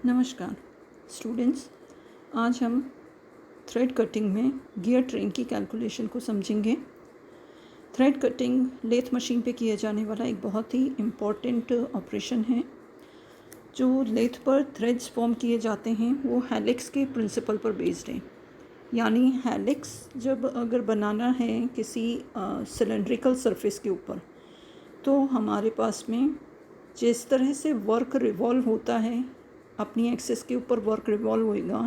नमस्कार स्टूडेंट्स, आज हम थ्रेड कटिंग में गियर ट्रेन की कैलकुलेशन को समझेंगे। थ्रेड कटिंग लेथ मशीन पे किया जाने वाला एक बहुत ही इम्पॉर्टेंट ऑपरेशन है। जो लेथ पर थ्रेड्स फॉर्म किए जाते हैं वो हेलिक्स के प्रिंसिपल पर बेस्ड है। यानी हेलिक्स जब अगर बनाना है किसी सिलेंड्रिकल सरफेस के ऊपर, तो हमारे पास में जिस तरह से वर्क रिवॉल्व होता है, अपनी एक्सिस के ऊपर वर्क रिवॉल्व होएगा,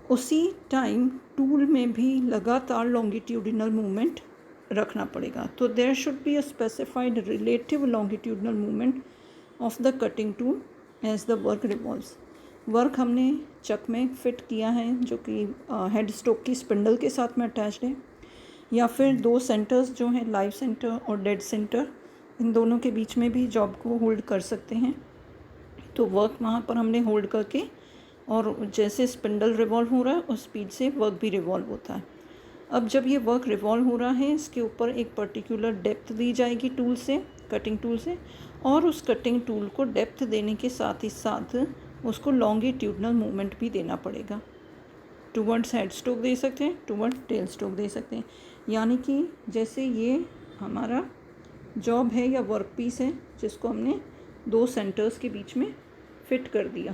उसी टाइम टूल में भी लगातार लॉन्गिट्यूडिनल मूवमेंट रखना पड़ेगा। तो there should be a specified relative longitudinal movement of the cutting tool as the work revolves. Work हमने चक में फिट किया है, जो कि हेड स्टोक की स्पिंडल के साथ में अटैच्ड है, या फिर दो सेंटर्स जो हैं लाइव सेंटर और डेड सेंटर, इन दोनों के बीच में भी जॉब को होल्ड कर सकते हैं। तो वर्क वहाँ पर हमने होल्ड करके, और जैसे स्पिंडल रिवॉल्व हो रहा है उस स्पीड से वर्क भी रिवॉल्व होता है। अब जब ये वर्क रिवॉल्व हो रहा है, इसके ऊपर एक पर्टिकुलर डेप्थ दी जाएगी टूल से, कटिंग टूल से, और उस कटिंग टूल को डेप्थ देने के साथ ही साथ उसको लॉन्गिट्यूडनल मूवमेंट भी देना पड़ेगा। टूवर्ड्स हेड स्ट्रोक दे सकते हैं, टूवर्ड टेल स्ट्रोक दे सकते हैं। यानी कि जैसे ये हमारा जॉब है या वर्क पीस है, जिसको हमने दो सेंटर्स के बीच में फिट कर दिया।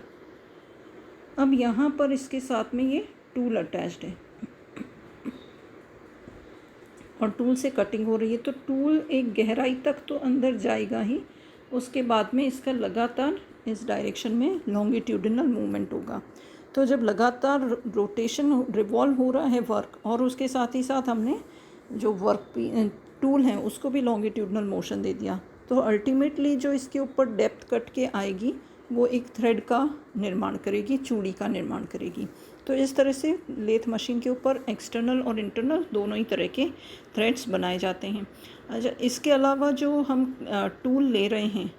अब यहाँ पर इसके साथ में ये टूल अटैच्ड है और टूल से कटिंग हो रही है, तो टूल एक गहराई तक तो अंदर जाएगा ही, उसके बाद में इसका लगातार इस डायरेक्शन में लॉन्गिट्यूडिनल मूवमेंट होगा। तो जब लगातार रोटेशन रिवॉल्व हो रहा है वर्क, और उसके साथ ही साथ हमने जो वर्क टूल है उसको भी लॉन्गिट्यूडिनल मोशन दे दिया, तो अल्टीमेटली जो इसके ऊपर डेप्थ कट के आएगी वो एक थ्रेड का निर्माण करेगी, चूड़ी का निर्माण करेगी। तो इस तरह से लेथ मशीन के ऊपर एक्सटर्नल और इंटरनल दोनों ही तरह के थ्रेड्स बनाए जाते हैं। अच्छा, इसके अलावा जो हम टूल ले रहे हैं,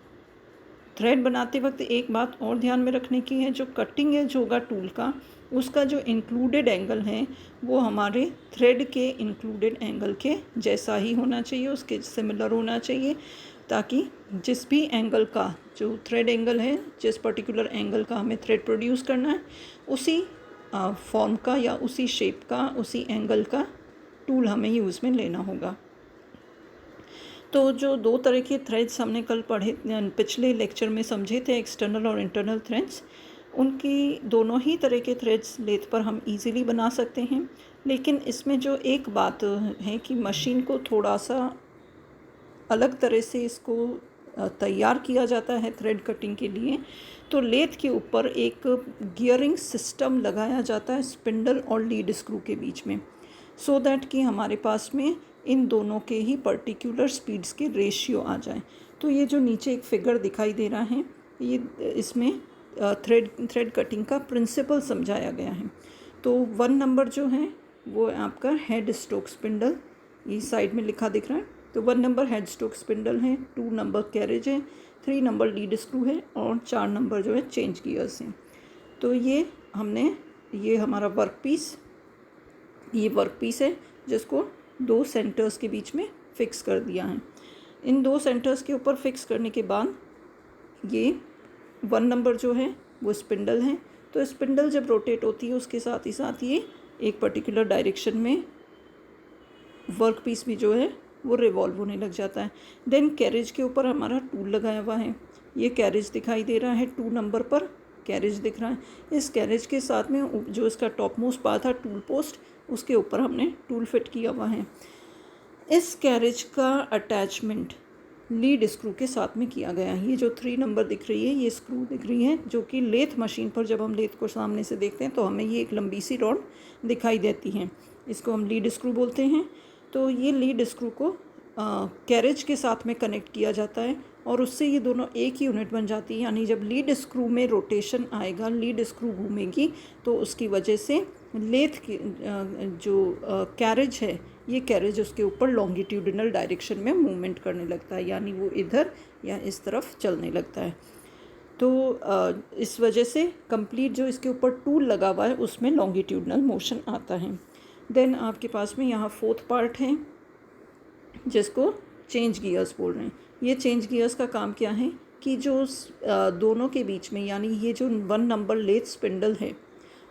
थ्रेड बनाते वक्त एक बात और ध्यान में रखने की है, जो कटिंग एज होगा टूल का, उसका जो इंक्लूडेड एंगल है वो हमारे थ्रेड के इंक्लूडेड एंगल के जैसा ही होना चाहिए, उसके सिमिलर होना चाहिए, ताकि जिस भी एंगल का, जो थ्रेड एंगल है, जिस पर्टिकुलर एंगल का हमें थ्रेड प्रोड्यूस करना है, उसी फॉर्म का या उसी शेप का, उसी एंगल का टूल हमें यूज़ में लेना होगा। तो जो दो तरह के थ्रेड्स हमने कल पढ़े, पिछले लेक्चर में समझे थे, एक्सटर्नल और इंटरनल थ्रेड्स, उनकी दोनों ही तरह के थ्रेड्स लेथ पर हम इजीली बना सकते हैं। लेकिन इसमें जो एक बात है कि मशीन को थोड़ा सा अलग तरह से इसको तैयार किया जाता है थ्रेड कटिंग के लिए। तो लेथ के ऊपर एक गियरिंग सिस्टम लगाया जाता है स्पिंडल और लीड स्क्रू के बीच में, सो दैट कि हमारे पास में इन दोनों के ही पर्टिकुलर स्पीड्स के रेशियो आ जाए। तो ये जो नीचे एक फिगर दिखाई दे रहा है, ये इसमें थ्रेड कटिंग का प्रिंसिपल समझाया गया है। तो 1 नंबर जो है वो आपका हेड स्टोक स्पिंडल, ये साइड में लिखा दिख रहा है। तो 1 नंबर हेड स्टोक स्पिंडल है, 2 नंबर कैरेज है, 3 नंबर लीड स्क्रू है, और 4 नंबर जो है चेंज गियर्स हैं। तो ये हमने, ये हमारा वर्क पीस है जिसको दो सेंटर्स के बीच में फ़िक्स कर दिया है। इन दो सेंटर्स के ऊपर फिक्स करने के बाद ये 1 नंबर जो है वो स्पिंडल है। तो स्पिंडल जब रोटेट होती है उसके साथ ही साथ ये एक पर्टिकुलर डायरेक्शन में वर्क पीस भी जो है वो रिवॉल्व होने लग जाता है। देन कैरेज के ऊपर हमारा टूल लगाया हुआ है, ये कैरेज दिखाई दे रहा है, 2 नंबर पर कैरेज दिख रहा है। इस कैरेज के साथ में जो इसका टॉप मोस्ट पार्ट था टूल पोस्ट, उसके ऊपर हमने टूल फिट किया हुआ है। इस कैरेज का अटैचमेंट लीड स्क्रू के साथ में किया गया है। ये जो 3 नंबर दिख रही है, ये स्क्रू दिख रही है, जो कि लेथ मशीन पर जब हम लेथ को सामने से देखते हैं तो हमें ये एक लंबी सी रॉड दिखाई देती है, इसको हम लीड स्क्रू बोलते हैं। तो ये लीड स्क्रू को कैरेज के साथ में कनेक्ट किया जाता है, और उससे ये दोनों एक ही यूनिट बन जाती है। यानी जब लीड स्क्रू में रोटेशन आएगा, लीड स्क्रू घूमेगी, तो उसकी वजह से लेथ की जो कैरेज है, ये कैरेज उसके ऊपर लॉन्गिट्यूडिनल डायरेक्शन में मूवमेंट करने लगता है, यानी वो इधर या इस तरफ चलने लगता है। तो इस वजह से कंप्लीट जो इसके ऊपर टूल लगा हुआ है उसमें लॉन्गिट्यूडिनल मोशन आता है। देन आपके पास में यहाँ 4th पार्ट है जिसको चेंज गियर्स बोल रहे हैं। ये चेंज गियर्स का काम क्या है कि जो दोनों के बीच में, यानी ये जो 1 नंबर लेथ स्पिंडल है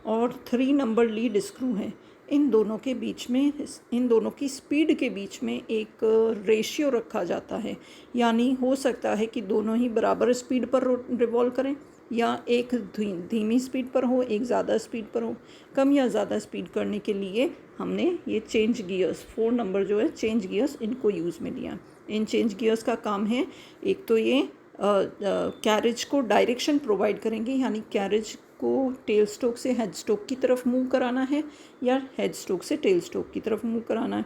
और 3 नंबर लीड स्क्रू है, इन दोनों के बीच में, इन दोनों की स्पीड के बीच में एक रेशियो रखा जाता है। यानी हो सकता है कि दोनों ही बराबर स्पीड पर रिवॉल्व करें, या एक धीमी स्पीड पर हो, एक ज़्यादा स्पीड पर हो। कम या ज़्यादा स्पीड करने के लिए हमने ये चेंज गियर्स, 4 नंबर जो है चेंज गियर्स, इनको यूज़ में लिया। इन चेंज गियर्स का काम है, एक तो ये कैरेज को डायरेक्शन प्रोवाइड करेंगे, यानी कैरेज को टेल स्ट्रोक से हेड स्ट्रोक की तरफ मूव कराना है या हेड स्ट्रोक से टेल स्ट्रोक की तरफ मूव कराना है।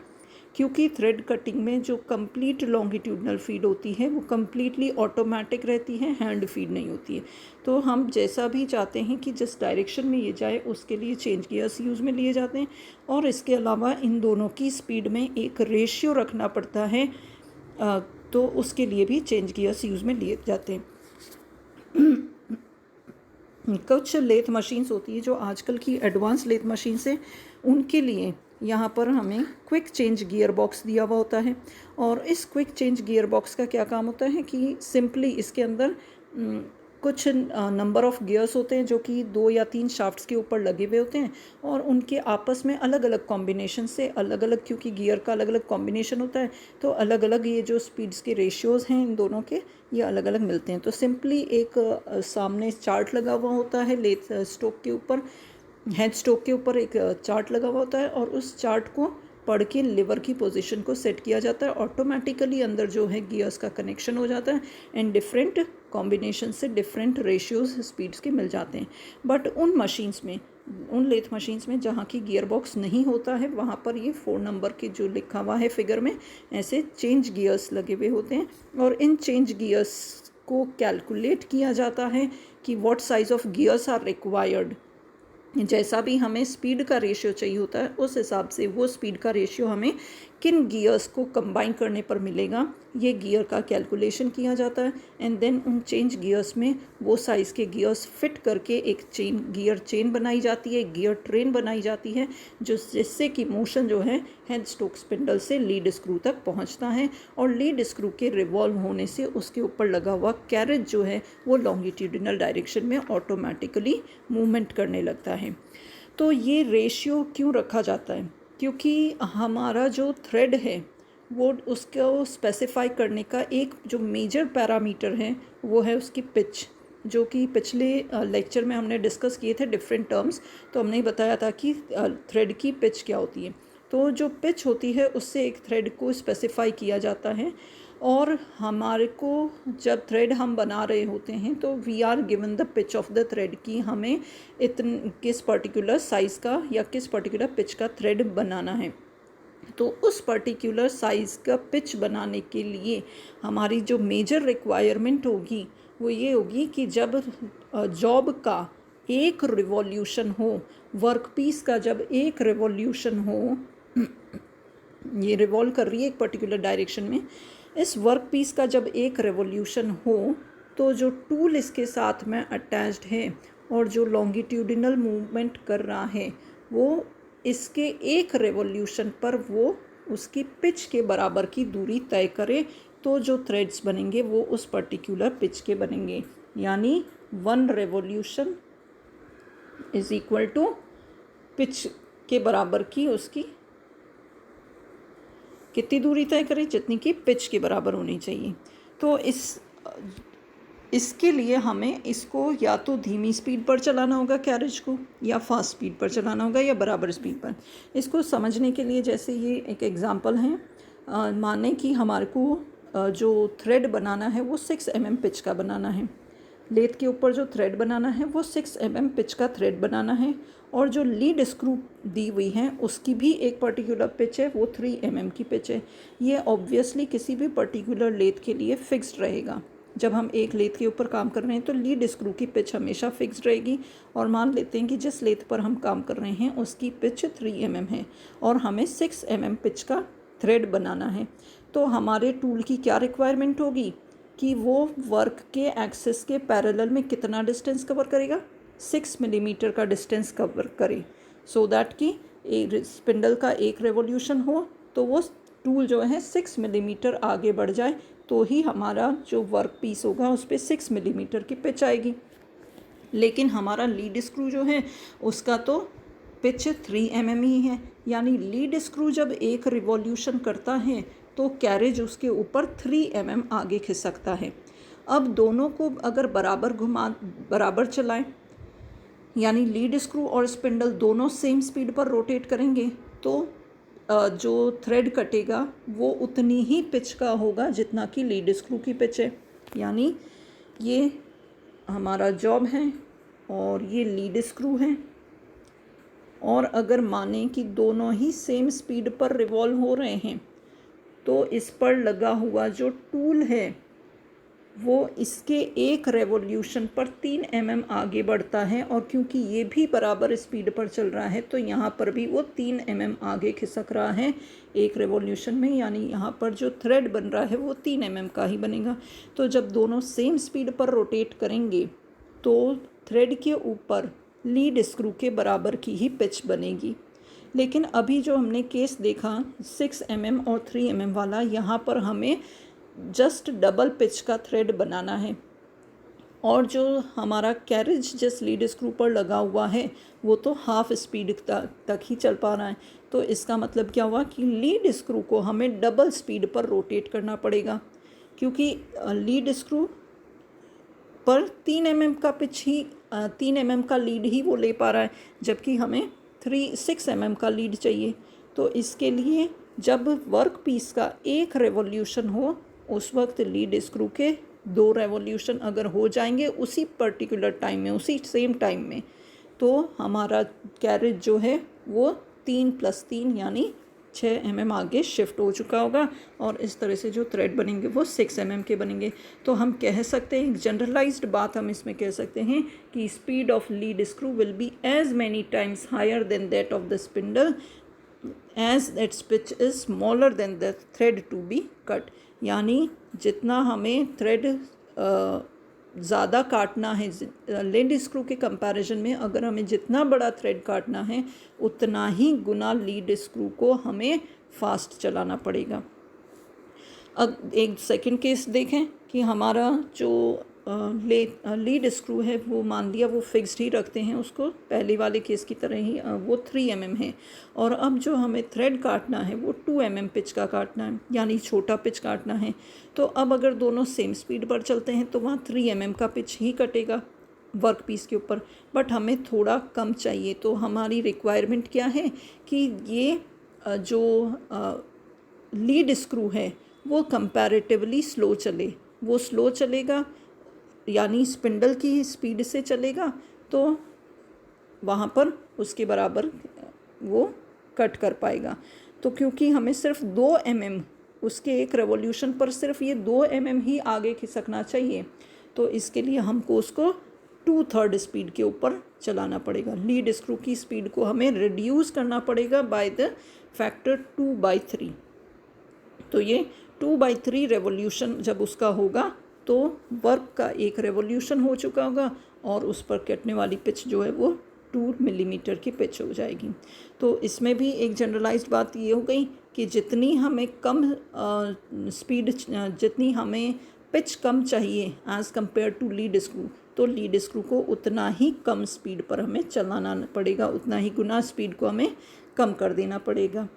क्योंकि थ्रेड कटिंग में जो कंप्लीट लॉन्गिट्यूडनल फीड होती है वो कम्प्लीटली ऑटोमेटिक रहती है, हैंड फीड नहीं होती है। तो हम जैसा भी चाहते हैं कि जिस डायरेक्शन में ये जाए उसके लिए चेंज गियर्स यूज़ में लिए जाते हैं। और इसके अलावा इन दोनों की स्पीड में एक रेशियो रखना पड़ता है, तो उसके लिए भी चेंज गियर्स यूज़ में लिए जाते हैं। कुछ लेथ मशीन्स होती है जो आजकल की एडवांस लेथ मशीन्स है, उनके लिए यहाँ पर हमें क्विक चेंज गियर बॉक्स दिया हुआ होता है। और इस क्विक चेंज गियर बॉक्स का क्या काम होता है कि सिंपली इसके अंदर कुछ नंबर ऑफ़ गियर्स होते हैं जो कि 2 या 3 शाफ्ट्स के ऊपर लगे हुए होते हैं, और उनके आपस में अलग अलग कॉम्बिनेशन से, अलग अलग, क्योंकि गियर का अलग अलग कॉम्बिनेशन होता है, तो अलग अलग ये जो स्पीड्स के रेशियोज़ हैं इन दोनों के, ये अलग अलग मिलते हैं। तो सिंपली एक सामने चार्ट लगा हुआ होता है लेथ स्ट्रोक के ऊपर, हेड स्ट्रोक के ऊपर एक चार्ट लगा हुआ होता है, और उस चार्ट को पढ़ के लिवर की पोजीशन को सेट किया जाता है। ऑटोमेटिकली अंदर जो है गियर्स का कनेक्शन हो जाता है, एंड डिफरेंट कॉम्बिनेशन से डिफरेंट रेशियोज़ स्पीड्स के मिल जाते हैं। बट उन मशीन्स में, उन लेथ मशीन्स में जहाँ की गियर बॉक्स नहीं होता है, वहाँ पर ये 4 नंबर के जो लिखा हुआ है फिगर में, ऐसे चेंज गियर्स लगे हुए होते हैं। और इन चेंज गियर्स को कैलकुलेट किया जाता है कि what size of gears are required. जैसा भी हमें स्पीड का रेशियो चाहिए होता है, उस हिसाब से वो स्पीड का रेशियो हमें किन गियर्स को कंबाइन करने पर मिलेगा, ये गियर का कैलकुलेशन किया जाता है। एंड देन उन चेंज गियर्स में वो साइज़ के गियर्स फिट करके एक गियर चेन बनाई जाती है, गियर ट्रेन बनाई जाती है, जिससे कि मोशन जो है हेड स्ट्रोक स्पिंडल से लीड स्क्रू तक पहुंचता है, और लीड स्क्रू के रिवॉल्व होने से उसके ऊपर लगा हुआ कैरेज जो है वो लॉन्गिट्यूडिनल डायरेक्शन में ऑटोमेटिकली मूवमेंट करने लगता है। तो ये रेशियो क्यों रखा जाता है? क्योंकि हमारा जो थ्रेड है वो उसको स्पेसिफाई करने का एक जो मेजर पैरामीटर है वो है उसकी पिच, जो कि पिछले लेक्चर में हमने डिस्कस किए थे डिफरेंट टर्म्स। तो हमने बताया था कि थ्रेड की पिच क्या होती है। तो जो पिच होती है उससे एक थ्रेड को स्पेसिफाई किया जाता है, और हमारे को जब थ्रेड हम बना रहे होते हैं तो we are given the pitch of the thread, की हमें किस पर्टिकुलर साइज़ का या किस पर्टिकुलर पिच का थ्रेड बनाना है। तो उस पर्टिकुलर साइज़ का पिच बनाने के लिए हमारी जो मेजर रिक्वायरमेंट होगी वो ये होगी कि जब जॉब का एक रिवॉल्यूशन हो, वर्क पीस का जब एक रिवॉल्यूशन हो, ये रिवॉल्व कर रही है एक पर्टिकुलर डायरेक्शन में, इस वर्क पीस का जब एक रिवॉल्यूशन हो तो जो टूल इसके साथ में अटैच्ड है और जो लॉन्गिट्यूडिनल मूवमेंट कर रहा है वो इसके एक रिवॉल्यूशन पर वो उसकी पिच के बराबर की दूरी तय करे, तो जो थ्रेड्स बनेंगे वो उस पर्टिकुलर पिच के बनेंगे। यानी 1 revolution is equal to pitch के बराबर की उसकी कितनी दूरी तय करें, जितनी की पिच के बराबर होनी चाहिए। तो इसके लिए हमें इसको या तो धीमी स्पीड पर चलाना होगा कैरेज को, या फास्ट स्पीड पर चलाना होगा, या बराबर स्पीड पर। इसको समझने के लिए जैसे ये एक एग्जांपल है, माने कि हमारे को जो थ्रेड बनाना है वो 6 mm पिच का बनाना है। लेथ के ऊपर जो थ्रेड बनाना है वो 6 mm पिच का थ्रेड बनाना है, और जो लीड स्क्रू दी हुई है उसकी भी एक पर्टिकुलर पिच है, वो 3 mm की पिच है। ये ऑब्वियसली किसी भी पर्टिकुलर लेथ के लिए फिक्स्ड रहेगा। जब हम एक लेथ के ऊपर काम कर रहे हैं तो लीड स्क्रू की पिच हमेशा फिक्स्ड रहेगी, और मान लेते हैं कि जिस लेथ पर हम काम कर रहे हैं उसकी पिच 3 mm है और हमें 6 mm पिच का थ्रेड बनाना है। तो हमारे टूल की क्या रिक्वायरमेंट होगी कि वो वर्क के एक्सिस के पैरेलल में कितना डिस्टेंस कवर करेगा, 6 मिलीमीटर का डिस्टेंस कवर करे, सो दैट कि स्पिंडल का एक रेवोल्यूशन हो तो वो टूल जो है 6 मिलीमीटर आगे बढ़ जाए तो ही हमारा जो वर्क पीस होगा उस पर 6 मिलीमीटर की पिच आएगी। लेकिन हमारा लीड स्क्रू जो है उसका तो पिच 3 mm ही है, यानी लीड स्क्रू जब एक रिवॉल्यूशन करता है तो कैरेज उसके ऊपर 3 mm आगे खिसकता है। अब दोनों को अगर बराबर चलाएं, यानी लीड स्क्रू और स्पिंडल दोनों सेम स्पीड पर रोटेट करेंगे, तो जो थ्रेड कटेगा वो उतनी ही पिच का होगा जितना कि लीड स्क्रू की पिच है। यानी ये हमारा जॉब है और ये लीड स्क्रू है, और अगर माने कि दोनों ही सेम स्पीड पर रिवॉल्व हो रहे हैं तो इस पर लगा हुआ जो टूल है वो इसके एक रेवोल्यूशन पर 3 mm आगे बढ़ता है, और क्योंकि ये भी बराबर स्पीड पर चल रहा है तो यहाँ पर भी वो 3 mm आगे खिसक रहा है एक रेवोल्यूशन में, यानी यहाँ पर जो थ्रेड बन रहा है वो 3 mm का ही बनेगा। तो जब दोनों सेम स्पीड पर रोटेट करेंगे तो थ्रेड के ऊपर लीड स्क्रू के बराबर की ही पिच बनेगी। लेकिन अभी जो हमने केस देखा 6 mm और 3 mm वाला, यहाँ पर हमें जस्ट डबल पिच का थ्रेड बनाना है, और जो हमारा कैरेज जिस लीड स्क्रू पर लगा हुआ है वो तो हाफ स्पीड तक ही चल पा रहा है। तो इसका मतलब क्या हुआ कि लीड स्क्रू को हमें डबल स्पीड पर रोटेट करना पड़ेगा, क्योंकि लीड स्क्रू पर 3 mm का पिच ही 3 mm का लीड ही वो ले पा रहा है, जबकि हमें 6 mm का लीड चाहिए। तो इसके लिए जब वर्क पीस का एक रेवोल्यूशन हो उस वक्त लीड स्क्रू के 2 रेवोल्यूशन अगर हो जाएंगे उसी पर्टिकुलर टाइम में, उसी सेम टाइम में, तो हमारा कैरेज जो है वो 3 + 3 यानी 6 mm आगे शिफ्ट हो चुका होगा, और इस तरह से जो थ्रेड बनेंगे वो 6 mm के बनेंगे। तो हम कह सकते हैं, जनरलाइज्ड बात हम इसमें कह सकते हैं कि speed of lead screw will be as many times higher than that of the spindle as that's pitch is smaller than the thread to be cut. यानी जितना हमें थ्रेड ज़्यादा काटना है लीड स्क्रू के कंपैरिजन में, अगर हमें जितना बड़ा थ्रेड काटना है उतना ही गुना लीड स्क्रू को हमें फास्ट चलाना पड़ेगा। अब एक सेकंड केस देखें कि हमारा जो लीड स्क्रू है वो मान लिया वो फिक्स्ड ही रखते हैं उसको, पहले वाले केस की तरह ही वो 3 mm है, और अब जो हमें थ्रेड काटना है वो 2 mm पिच का काटना है, यानी छोटा पिच काटना है। तो अब अगर दोनों सेम स्पीड पर चलते हैं तो वहाँ 3 mm का पिच ही कटेगा वर्क पीस के ऊपर, बट हमें थोड़ा कम चाहिए। तो हमारी रिक्वायरमेंट क्या है कि ये जो लीड स्क्रू है वो कंपैरेटिवली स्लो चले, वो स्लो चलेगा यानी स्पिंडल की स्पीड से चलेगा, तो वहाँ पर उसके बराबर वो कट कर पाएगा। तो क्योंकि हमें सिर्फ 2 mm उसके एक रेवोल्यूशन पर सिर्फ ये 2 mm ही आगे खिसकना चाहिए, तो इसके लिए हमको उसको 2/3 स्पीड के ऊपर चलाना पड़ेगा। लीड स्क्रू की स्पीड को हमें रिड्यूस करना पड़ेगा बाय द फैक्टर 2/3। तो ये 2/3 रेवोल्यूशन जब उसका होगा तो वर्क का एक रेवोल्यूशन हो चुका होगा, और उस पर कटने वाली पिच जो है वो 2 मिलीमीटर की पिच हो जाएगी। तो इसमें भी एक जनरलाइज्ड बात ये हो गई कि जितनी हमें कम स्पीड, जितनी हमें पिच कम चाहिए as compare to lead screw, तो लीड स्क्रू को उतना ही कम स्पीड पर हमें चलाना पड़ेगा, उतना ही गुना स्पीड को हमें कम कर देना पड़ेगा।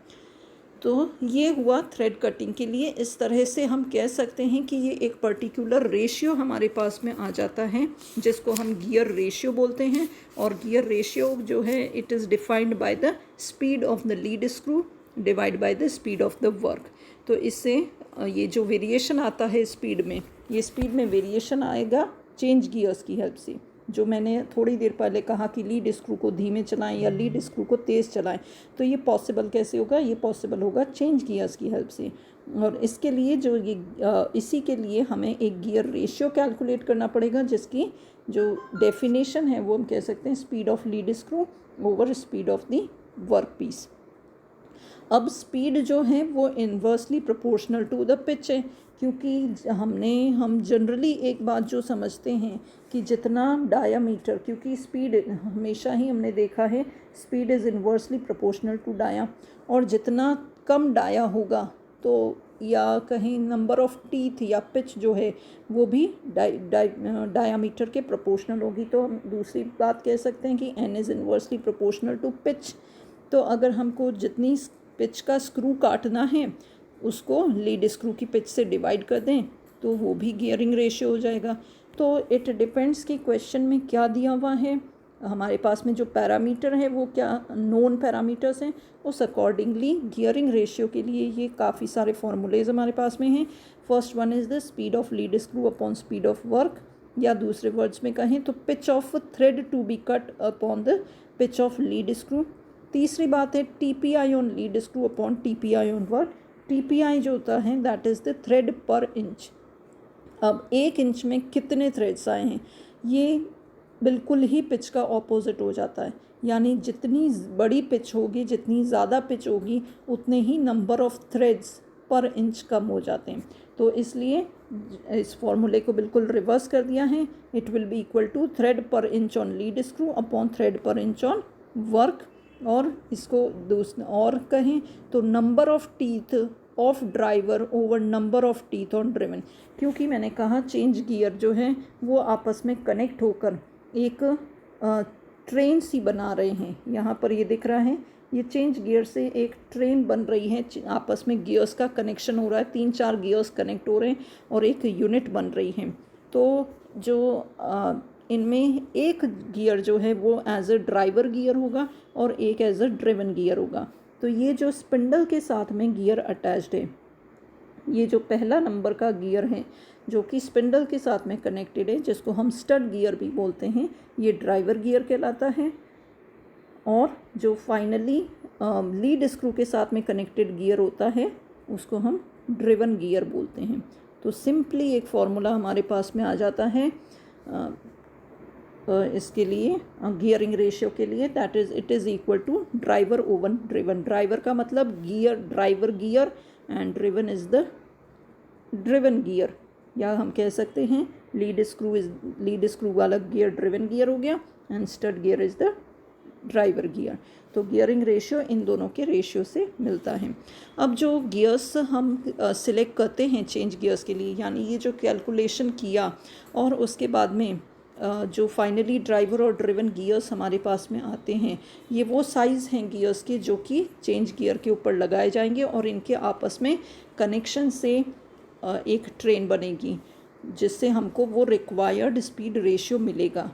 तो ये हुआ थ्रेड कटिंग के लिए। इस तरह से हम कह सकते हैं कि ये एक पर्टिकुलर रेशियो हमारे पास में आ जाता है जिसको हम गियर रेशियो बोलते हैं, और गियर रेशियो जो है it is defined by the speed of the lead screw divide by the speed of the work. तो इससे ये जो वेरिएशन आता है स्पीड में, ये स्पीड में वेरिएशन आएगा चेंज गियर्स की हेल्प से। जो मैंने थोड़ी देर पहले कहा कि लीड स्क्रू को धीमे चलाएं या लीड स्क्रू को तेज़ चलाएं, तो ये पॉसिबल कैसे होगा? ये पॉसिबल होगा चेंज गियर्स की हेल्प से। और इसके लिए जो ये इसी के लिए हमें एक गियर रेशियो कैलकुलेट करना पड़ेगा, जिसकी जो डेफिनेशन है वो हम कह सकते हैं speed of lead screw over speed of the work piece. अब स्पीड जो है वो inversely proportional to the pitch है, क्योंकि हम जनरली एक बात जो समझते हैं कि जितना डायामीटर, क्योंकि स्पीड हमेशा ही हमने देखा है speed is inversely proportional to dia, और जितना कम डाया होगा तो या कहीं नंबर ऑफ टीथ या पिच जो है वो भी डायामीटर के प्रोपोर्शनल होगी। तो हम दूसरी बात कह सकते हैं कि n is inversely proportional to pitch. तो अगर हमको जितनी पिच का स्क्रू काटना है उसको लीड स्क्रू की पिच से डिवाइड कर दें तो वो भी गियरिंग रेशियो हो जाएगा। तो इट डिपेंड्स कि क्वेश्चन में क्या दिया हुआ है, हमारे पास में जो पैरामीटर है वो क्या नोन पैरामीटर्स हैं, उस अकॉर्डिंगली गियरिंग रेशियो के लिए ये काफ़ी सारे फॉर्मूलेज हमारे पास में हैं। First one is the speed of lead screw upon speed of work, या दूसरे वर्ड्स में कहें तो pitch of thread to be cut upon the pitch of lead screw. तीसरी बात है TPI on lead screw upon TPI on work. TPI जो होता है that is the thread per inch. अब 1 इंच में कितने थ्रेड्स आए हैं, ये बिल्कुल ही पिच का ऑपोजिट हो जाता है, यानी जितनी बड़ी पिच होगी, जितनी ज़्यादा पिच होगी, उतने ही नंबर ऑफ थ्रेड्स पर इंच कम हो जाते हैं। तो इसलिए इस फॉर्मूले को बिल्कुल रिवर्स कर दिया है। It will be equal to thread per inch on lead screw upon thread per inch on work. और इसको दूसरा और कहें तो number of teeth of driver over number of teeth on driven, क्योंकि मैंने कहा चेंज गियर जो है वो आपस में कनेक्ट होकर एक ट्रेन सी बना रहे हैं। यहाँ पर ये दिख रहा है, ये चेंज गियर से एक ट्रेन बन रही है, आपस में गियर्स का कनेक्शन हो रहा है, 3-4 गियर्स कनेक्ट हो रहे हैं और एक यूनिट बन रही है। तो जो इनमें एक गियर जो है वो एज अ ड्राइवर गियर होगा और एक एज अ ड्रिवन गियर होगा। तो ये जो स्पिंडल के साथ में गियर अटैच्ड है, ये जो पहला नंबर का गियर है जो कि स्पिंडल के साथ में कनेक्टेड है, जिसको हम स्टड गियर भी बोलते हैं, ये ड्राइवर गियर कहलाता है। और जो फाइनली लीड स्क्रू के साथ में कनेक्टेड गियर होता है उसको हम ड्रिवन गियर बोलते हैं। तो सिंपली एक फॉर्मूला हमारे पास में आ जाता है इसके लिए गियरिंग रेशियो के लिए, that is it is equal to driver over driven. Driver का मतलब gear, driver gear, and driven is the driven gear, या हम कह सकते हैं लीड स्क्रू वाला गियर ड्रिवन गियर हो गया and stud gear is the driver gear. तो गियरिंग रेशियो इन दोनों के रेशियो से मिलता है। अब जो गियर्स हम सिलेक्ट करते हैं चेंज गियर्स के लिए, यानी ये जो कैलकुलेशन किया और उसके बाद में जो फाइनली ड्राइवर और ड्रिवन गियर्स हमारे पास में आते हैं, ये वो साइज़ हैं गियर्स के जो कि चेंज गियर के ऊपर लगाए जाएंगे और इनके आपस में कनेक्शन से एक ट्रेन बनेगी जिससे हमको वो रिक्वायर्ड स्पीड रेशियो मिलेगा।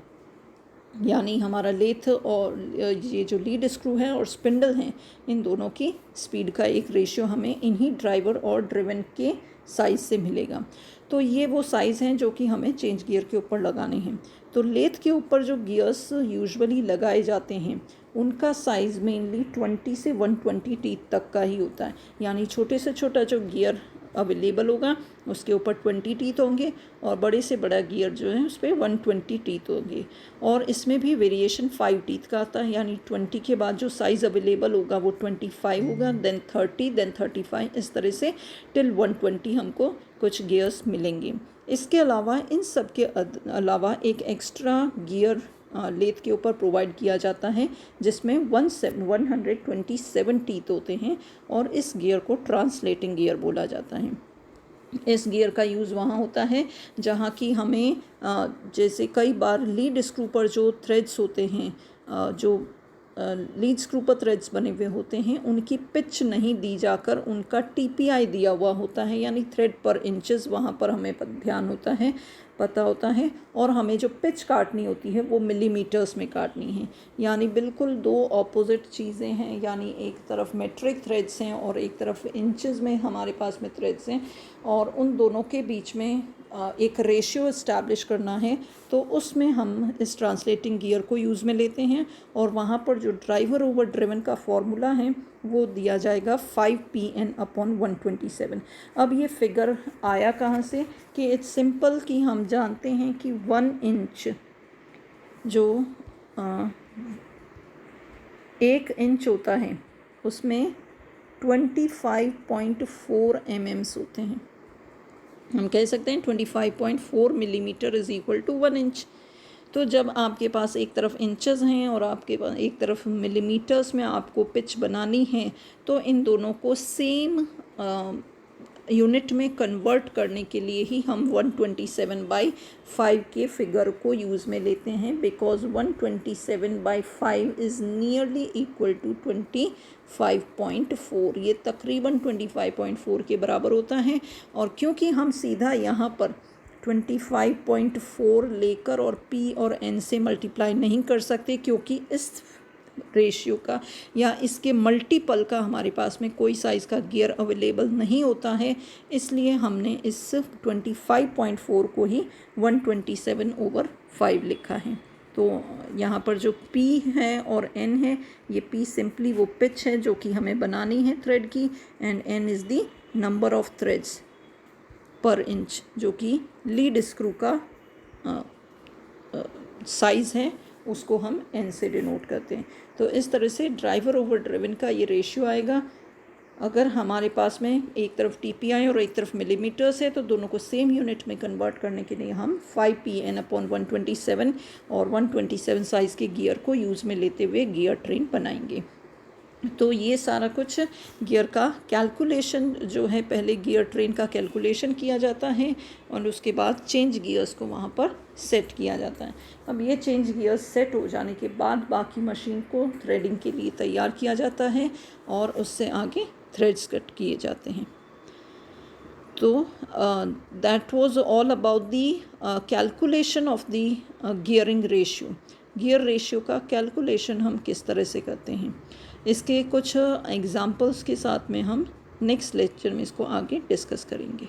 यानी हमारा लेथ और ये जो लीड स्क्रू है और स्पिंडल हैं, इन दोनों की स्पीड का एक रेशियो हमें इन्हीं ड्राइवर और ड्रिवन के साइज़ से मिलेगा। तो ये वो साइज़ हैं जो कि हमें चेंज गियर के ऊपर लगाने हैं। तो लेथ के ऊपर जो गियर्स यूजुअली लगाए जाते हैं उनका साइज़ मेनली 20 से 120 टीथ तक का ही होता है, यानी छोटे से छोटा जो गियर अवेलेबल होगा उसके ऊपर 20 टीथ होंगे और बड़े से बड़ा गियर जो है उस पर 120 टीथ होंगे। और इसमें भी वेरिएशन 5 टीथ का आता है, यानी 20 के बाद जो साइज़ अवेलेबल होगा वो 25 होगा, देन 30, देन 35, इस तरह से टिल 120 हमको कुछ गियर्स मिलेंगे। इसके अलावा इन सब के अलावा एक एक्स्ट्रा गियर लेथ के ऊपर प्रोवाइड किया जाता है जिसमें 127 टीथ होते हैं और इस गियर को ट्रांसलेटिंग गियर बोला जाता है। इस गियर का यूज़ वहाँ होता है जहाँ की हमें जैसे कई बार लीड स्क्रू पर जो थ्रेड्स होते हैं, जो लीड स्क्रू पर थ्रेड्स बने हुए होते हैं, उनकी पिच नहीं दी जाकर उनका TPI दिया हुआ होता है, यानी थ्रेड पर इंचेस वहाँ पर हमें ध्यान होता है, पता होता है। और हमें जो पिच काटनी होती है वो मिलीमीटर्स में काटनी है, यानी बिल्कुल दो ऑपोजिट चीज़ें हैं, यानी एक तरफ मेट्रिक थ्रेड्स हैं और एक तरफ इंचेस में हमारे पास में थ्रेड्स हैं, और उन दोनों के बीच में एक रेशियो इस्टेब्लिश करना है। तो उसमें हम इस ट्रांसलेटिंग गियर को यूज़ में लेते हैं और वहाँ पर जो ड्राइवर ओवर ड्रिवन का फॉर्मूला है वो दिया जाएगा 5Pn/127। अब ये फिगर आया कहाँ से कि इट्स सिंपल कि हम जानते हैं कि 1 इंच जो 1 इंच होता है उसमें 25.4 mm होते हैं। हम कह सकते हैं 25.4 millimetre is equal to 1 inch. तो जब आपके पास एक तरफ इंचेस हैं और आपके पास एक तरफ मिलीमीटर्स में आपको पिच बनानी है, तो इन दोनों को सेम यूनिट में कन्वर्ट करने के लिए ही हम 127/5 के फिगर को यूज़ में लेते हैं, because 127/5 is nearly equal to 25.4, ये तकरीबन 25.4 के बराबर होता है। और क्योंकि हम सीधा यहाँ पर 25.4 लेकर और P और N से मल्टीप्लाई नहीं कर सकते, क्योंकि इस रेशियो का या इसके मल्टीपल का हमारे पास में कोई साइज़ का गियर अवेलेबल नहीं होता है, इसलिए हमने इस 25.4 को ही 127/5 लिखा है। तो यहाँ पर जो P है और N है, ये P सिंपली वो पिच है जो कि हमें बनानी है थ्रेड की, and N is the number of threads पर इंच, जो कि लीड स्क्रू का साइज़ है, उसको हम N से डिनोट करते हैं। तो इस तरह से ड्राइवर ओवर ड्रिवन का ये रेशियो आएगा। अगर हमारे पास में एक तरफ TPI और एक तरफ मिलीमीटर्स है, तो दोनों को सेम यूनिट में कन्वर्ट करने के लिए हम 5PN/127 और 127 साइज़ के गियर को यूज़ में लेते हुए गियर ट्रेन बनाएंगे। तो ये सारा कुछ गियर का कैलकुलेशन जो है, पहले गियर ट्रेन का कैलकुलेशन किया जाता है और उसके बाद चेंज गियर्स को वहाँ पर सेट किया जाता है। अब ये चेंज गियर्स सेट हो जाने के बाद बाकी मशीन को थ्रेडिंग के लिए तैयार किया जाता है और उससे आगे थ्रेड्स कट किए जाते हैं। तो that was all about the calculation of the gearing ratio. Gear ratio का कैलकुलेशन हम किस तरह से करते हैं, इसके कुछ एग्जांपल्स के साथ में हम नेक्स्ट लेक्चर में इसको आगे डिस्कस करेंगे।